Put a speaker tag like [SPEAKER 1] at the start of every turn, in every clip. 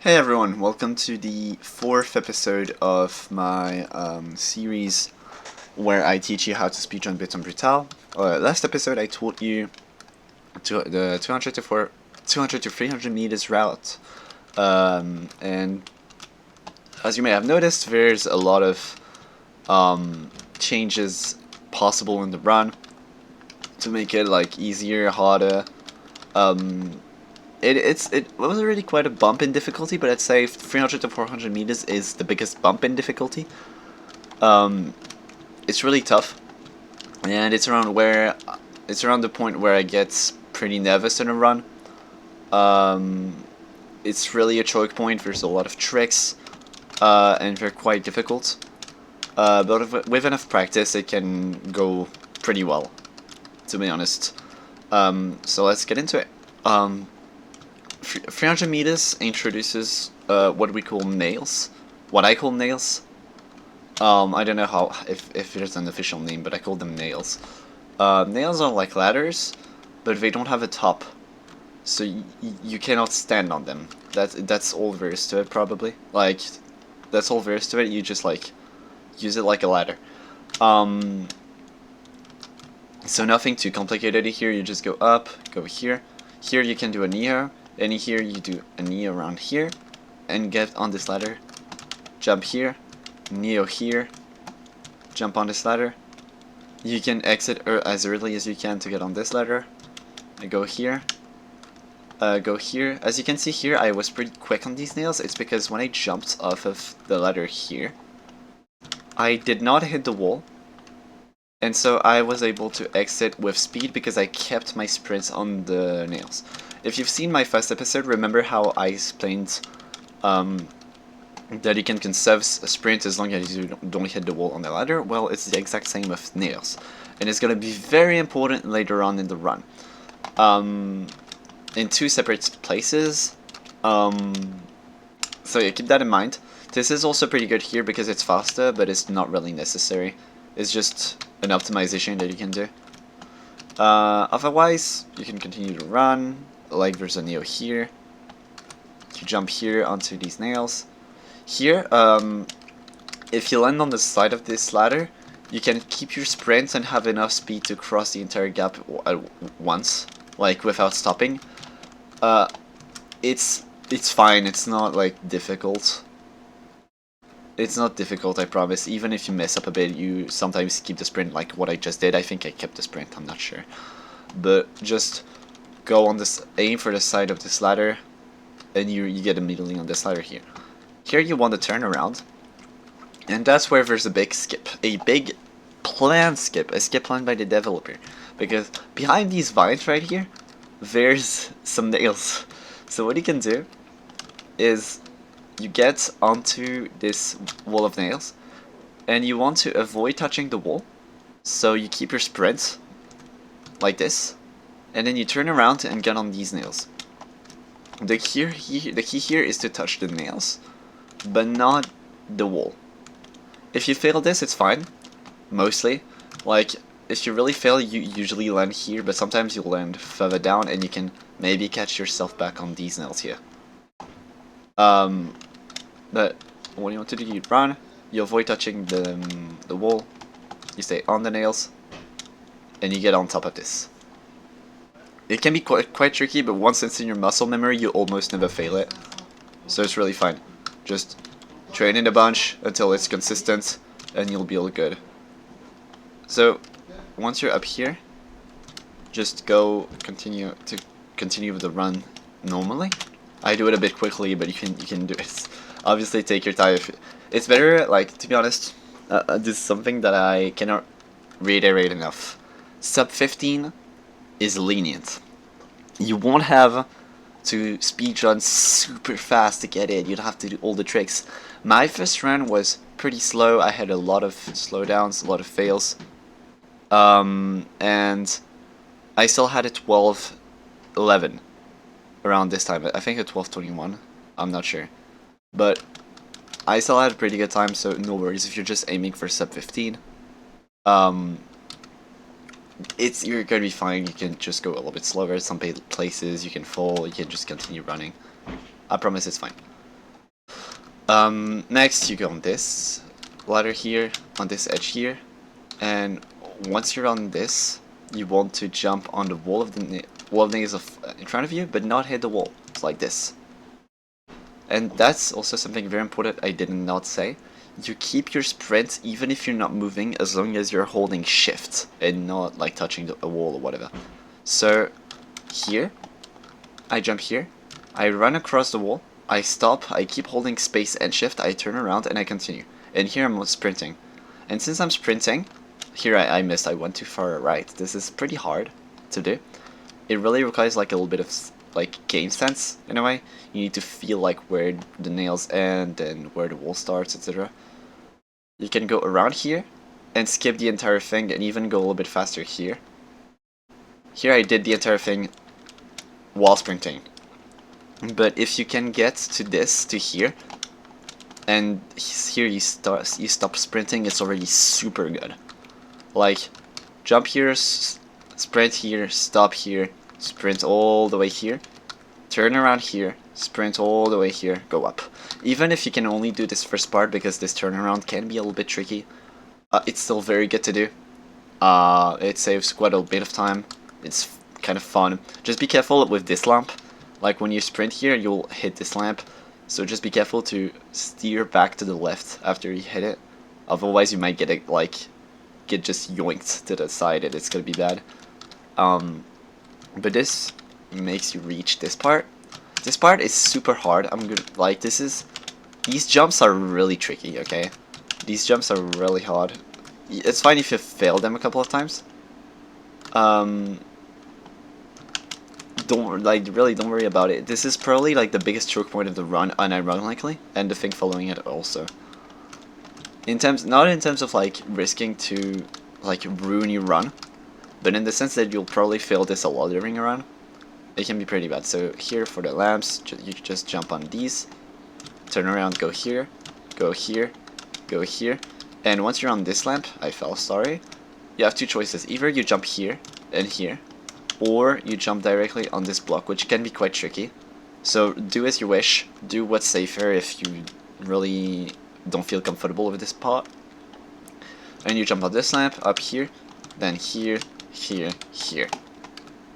[SPEAKER 1] Hey everyone, welcome to the fourth episode of my series where I teach you how to speedrun Beton Brutal. Last episode I taught you the 200 to 300 meters route, and as you may have noticed, there's a lot of changes possible in the run to make it like easier, harder. It was already quite a bump in difficulty, but I'd say 300 to 400 meters is the biggest bump in difficulty. It's really tough, and it's around the point where I get pretty nervous in a run. It's really a choke point. There's a lot of tricks, and they're quite difficult. But with enough practice, it can go pretty well, to be honest. So let's get into it. 300 meters introduces what we call nails. What I call nails. I don't know if there's an official name, but I call them nails. Nails are like ladders, but they don't have a top, so you cannot stand on them. That's all there is to it, probably. Like, that's all there is to it. You just like use it like a ladder. So nothing too complicated here. You just go up, go here. Here you can do a neo. And here you do a neo around here and get on this ladder. Jump here, neo here, jump on this ladder. You can exit as early as you can to get on this ladder. And go here. Go here. As you can see here, I was pretty quick on these nails. It's because when I jumped off of the ladder here, I did not hit the wall. And so I was able to exit with speed because I kept my sprints on the nails. If you've seen my first episode, remember how I explained that you can conserve a sprint as long as you don't hit the wall on the ladder? Well, it's the exact same with nails. And it's going to be very important later on in the run. In two separate places. So yeah, keep that in mind. This is also pretty good here because it's faster, but it's not really necessary. It's just an optimization that you can do. Otherwise, you can continue to run. Like there's a neo here. You jump here onto these nails. Here, if you land on the side of this ladder, you can keep your sprint and have enough speed to cross the entire gap at once, like without stopping. It's fine. It's not like difficult. It's not difficult, I promise. Even if you mess up a bit, you sometimes keep the sprint, like what I just did. I think I kept the sprint, I'm not sure. But just go on this, aim for the side of this ladder, and you get immediately on this ladder here. Here you want to turn around, and that's where there's a big skip. A big planned skip, a skip planned by the developer. Because behind these vines right here, there's some nails. So what you can do is you get onto this wall of nails, and you want to avoid touching the wall, so you keep your sprint like this, and then you turn around and get on these nails. The key here is to touch the nails, but not the wall. If you fail this, it's fine, mostly. Like, if you really fail, you usually land here, but sometimes you'll land further down, and you can maybe catch yourself back on these nails here. But what you want to do, you run, you avoid touching the wall, you stay on the nails, and you get on top of this. It can be quite tricky, but once it's in your muscle memory, you almost never fail it. So it's really fine. Just train it a bunch until it's consistent, and you'll be all good. So once you're up here, just continue with the run normally. I do it a bit quickly, but you can do it. Obviously, take your time. It's better, like, to be honest, this is something that I cannot reiterate enough. Sub15 is lenient. You won't have to speedrun super fast to get it. You'd have to do all the tricks. My first run was pretty slow. I had a lot of slowdowns, a lot of fails. And I still had a 12:11 around this time. I think a 12:21. I'm not sure. But I still had a pretty good time, so no worries if you're just aiming for Sub15. You're gonna be fine. You can just go a little bit slower. Some places you can fall. You can just continue running. I promise it's fine. Next you go on this ladder here, on this edge here, and once you're on this, you want to jump on the wall of the nails in front of you, but not hit the wall. It's like this. And that's also something very important I did not say. You keep your sprint even if you're not moving, as long as you're holding shift and not like touching a wall or whatever. So here, I jump here, I run across the wall, I stop, I keep holding space and shift, I turn around and I continue. And here I'm sprinting. And since I'm sprinting, here I missed, I went too far right. This is pretty hard to do. It really requires like a little bit of like game sense in a way. You need to feel like where the nails end and where the wall starts, etc. You can go around here and skip the entire thing and even go a little bit faster here. Here I did the entire thing while sprinting. But if you can get to this, to here, and here you stop sprinting, it's already super good. Like, jump here, sprint here, stop here, sprint all the way here, turn around here, sprint all the way here, go up. Even if you can only do this first part, because this turnaround can be a little bit tricky, it's still very good to do. It saves quite a bit of time. It's kind of fun. Just be careful with this lamp. Like when you sprint here, you'll hit this lamp. So just be careful to steer back to the left after you hit it. Otherwise you might get it get just yoinked to the side and it's gonna be bad. But this makes you reach this part. This part is super hard. These jumps are really tricky, okay? These jumps are really hard. It's fine if you fail them a couple of times. Don't worry about it. This is probably like the biggest choke point of the run, unironically, and the thing following it also. Not in terms of like risking to like ruin your run, but in the sense that you'll probably fail this a lot during a run. It can be pretty bad. So here for the lamps, you just jump on these, turn around, go here, go here, go here, and once you're on this lamp, I fell, sorry, you have two choices. Either you jump here and here, or you jump directly on this block, which can be quite tricky. So do as you wish, do what's safer if you really don't feel comfortable with this part. And you jump on this lamp, up here, then here, here, here.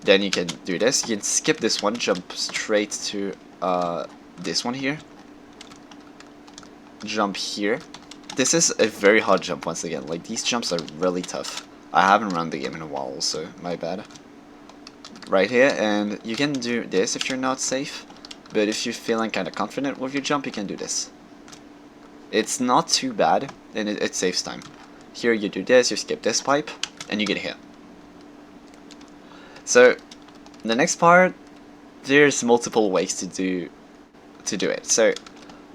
[SPEAKER 1] Then you can do this, you can skip this one, jump straight to this one here. Jump here. This is a very hard jump once again, like these jumps are really tough. I haven't run the game in a while, so my bad. Right here, and you can do this if you're not safe, but if you're feeling kind of confident with your jump, you can do this. It's not too bad, and it saves time. Here you do this, you skip this pipe, and you get hit. So, the next part, there's multiple ways to do it. So,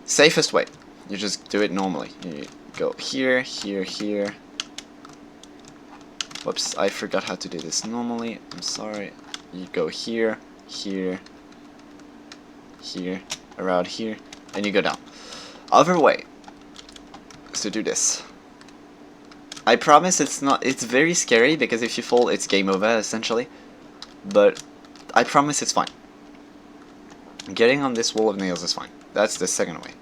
[SPEAKER 1] safest way, you just do it normally. You go here, here, here. Whoops, I forgot how to do this normally, I'm sorry. You go here, here, here, around here, and you go down. Other way is to do this. I promise it's very scary because if you fall, it's game over essentially. But I promise it's fine. Getting on this wall of nails is fine. That's the second way.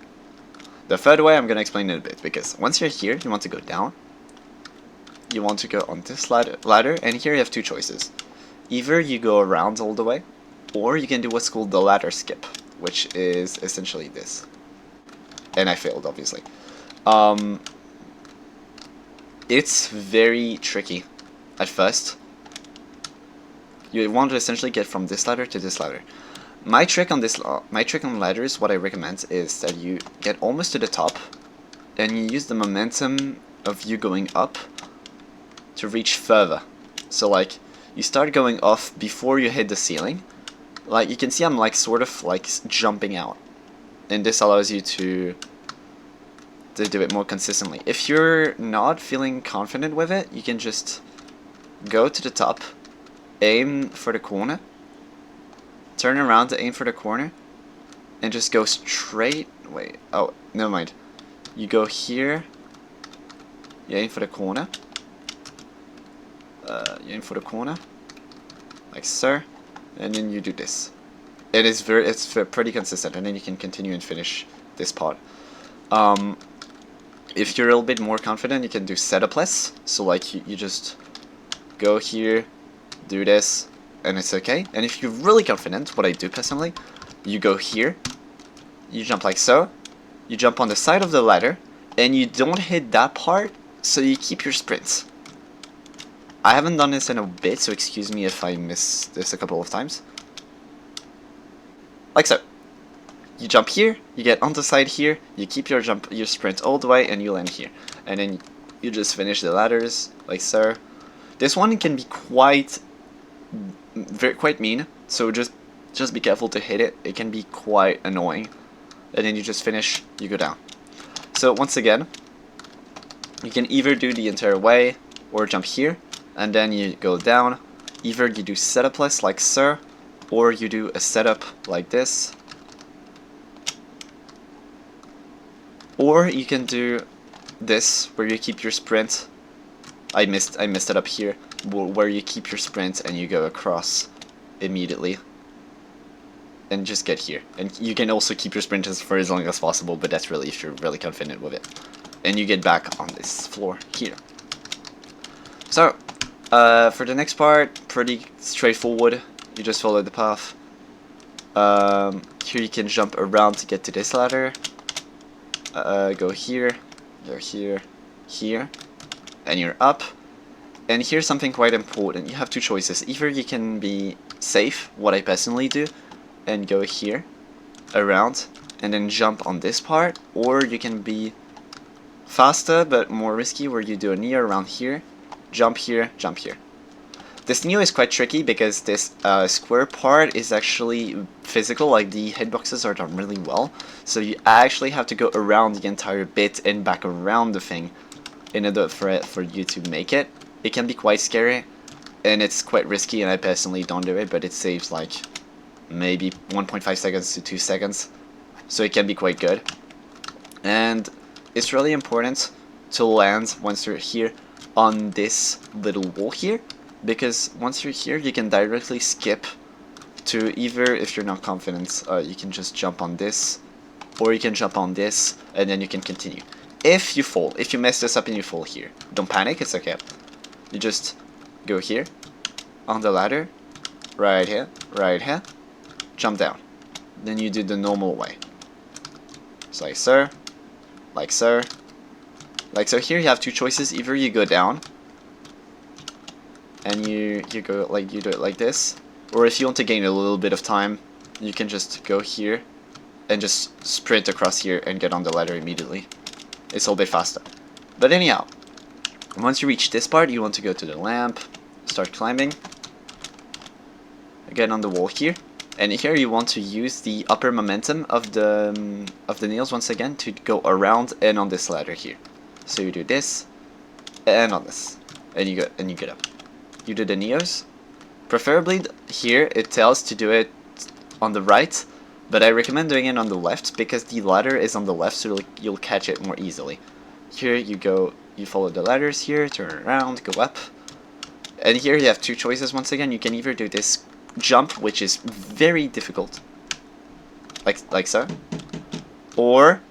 [SPEAKER 1] The third way I'm gonna explain in a bit, because once you're here, you want to go down. You want to go on this ladder, and here you have two choices. Either you go around all the way, or you can do what's called the ladder skip, which is essentially this. And I failed, obviously. It's very tricky at first. You want to essentially get from this ladder to this ladder. My trick on ladders, what I recommend is that you get almost to the top, and you use the momentum of you going up to reach further. So like, you start going off before you hit the ceiling. Like, you can see I'm like sort of like jumping out, and this allows you to do it more consistently. If you're not feeling confident with it, you can just go to the top, aim for the corner, turn around to aim for the corner, and just go straight. Wait, oh, never mind. You go here, you aim for the corner, you aim for the corner, like so, and then you do this. It's pretty consistent, and then you can continue and finish this part. If you're a little bit more confident, you can do setup less. So like you just go here, do this, and it's okay. And if you're really confident, what I do personally, you go here, you jump like so, you jump on the side of the ladder, and you don't hit that part, so you keep your sprints. I haven't done this in a bit, so excuse me if I miss this a couple of times. Like so. You jump here, you get on the side here, you keep your sprint all the way, and you land here. And then you just finish the ladders, like so. This one can be quite mean, so just be careful to hit it. It can be quite annoying. And then you just finish, you go down. So once again, you can either do the entire way, or jump here, and then you go down. Either you do setup less, like so, or you do a setup like this. Or you can do this, where you keep your sprint. I messed it up here, where you keep your sprint and you go across immediately. And just get here. And you can also keep your sprint for as long as possible, but that's really if you're really confident with it. And you get back on this floor here. So, for the next part, pretty straightforward. You just follow the path. Here you can jump around to get to this ladder. Go here, here, and you're up. And here's something quite important. You have two choices. Either you can be safe, what I personally do, and go here, around, and then jump on this part, or you can be faster but more risky, where you do a Neo around here, jump here, jump here. This Neo is quite tricky because this square part is actually physical, like the hitboxes are done really well, so you actually have to go around the entire bit and back around the thing in order for you to make it. It can be quite scary, and it's quite risky, and I personally don't do it, but it saves like maybe 1.5 seconds to 2 seconds, so it can be quite good. And it's really important to land once you're here on this little wall here, because once you're here you can directly skip to either, if you're not confident, you can just jump on this, or you can jump on this, and then you can continue. If you fall, if you mess this up and you fall here, don't panic, it's okay. You just go here, on the ladder, right here, jump down. Then you do the normal way. So like so, like so, like so. Here you have two choices. Either you go down, and you do it like this, or if you want to gain a little bit of time, you can just go here and just sprint across here and get on the ladder immediately. It's a little bit faster. But anyhow, once you reach this part, you want to go to the lamp, start climbing, again on the wall here, and here you want to use the upper momentum of the nails once again to go around and on this ladder here. So you do this and on this, and you get up. You do the Neos. Preferably here it tells to do it on the right, but I recommend doing it on the left because the ladder is on the left, so you'll catch it more easily. Here you go, you follow the ladders here, turn around, go up. And here you have two choices once again. You can either do this jump, which is very difficult, like so, or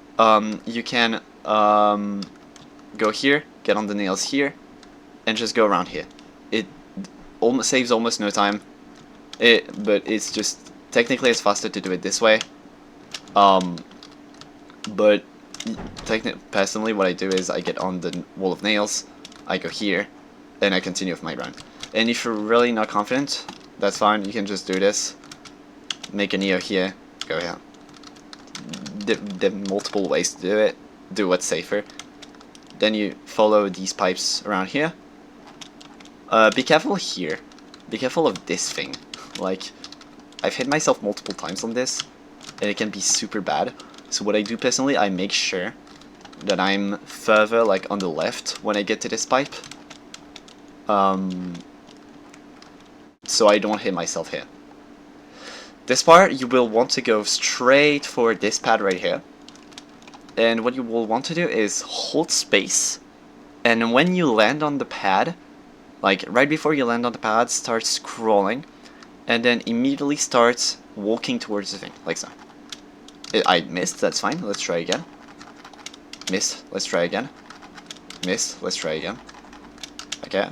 [SPEAKER 1] you can go here, get on the nails here, and just go around here. It saves almost no time, but it's just technically it's faster to do it this way. But personally, what I do is I get on the wall of nails, I go here, and I continue with my run. And if you're really not confident, that's fine. You can just do this, make a Neo here, go here. There are multiple ways to do it. Do what's safer. Then you follow these pipes around here. Be careful here. Be careful of this thing. Like, I've hit myself multiple times on this, and it can be super bad. So what I do personally, I make sure that I'm further, like, on the left when I get to this pipe. So I don't hit myself here. This part, you will want to go straight for this pad right here. And what you will want to do is hold space, and when you land on the pad, like right before you land on the pad, start scrolling, and then immediately start walking towards the thing, like so. I missed, that's fine, let's try again. Missed. Let's try again. Missed. Let's try again. Okay.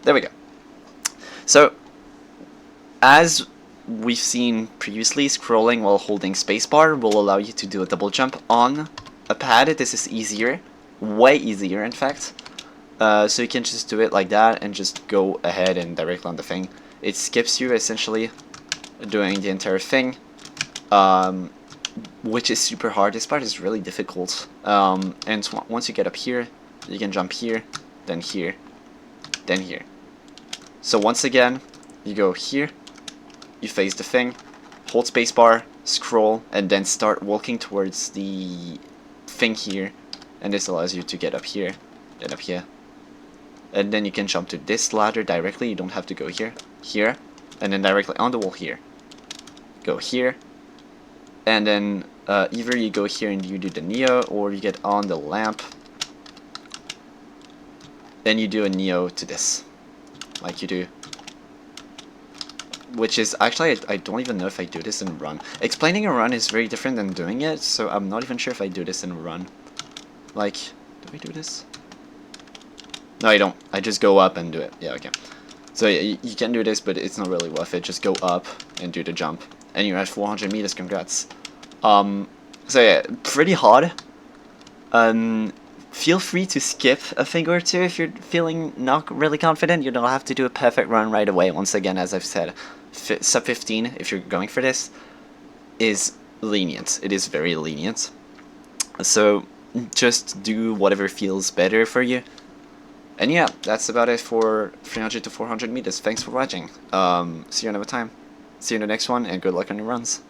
[SPEAKER 1] There we go. So, as we've seen previously, scrolling while holding spacebar will allow you to do a double jump on a pad. This is easier. Way easier, in fact. So you can just do it like that and just go ahead and directly on the thing. It skips you essentially doing the entire thing, which is super hard. This part is really difficult. And once you get up here, you can jump here, then here, then here. So once again, you go here, you face the thing, hold spacebar, scroll, and then start walking towards the thing here, and this allows you to get up here, then up here. And then you can jump to this ladder directly. You don't have to go here, here, and then directly on the wall here. Go here, and then either you go here and you do the Neo, or you get on the lamp. Then you do a Neo to this, like you do. Which is actually, I don't even know if I do this in run. Explaining a run is very different than doing it, so I'm not even sure if I do this in run. Like, do we do this? No, I don't. I just go up and do it. Yeah, okay. So yeah, you can do this, but it's not really worth it. Just go up and do the jump. And you're at 400 meters, congrats. So yeah, pretty hard. Feel free to skip a thing or two if you're feeling not really confident. You don't have to do a perfect run right away. Once again, as I've said, sub 15, if you're going for this, is lenient. It is very lenient. So just do whatever feels better for you. And yeah, that's about it for 300 to 400 meters. Thanks for watching. See you another time. See you in the next one, and good luck on your runs.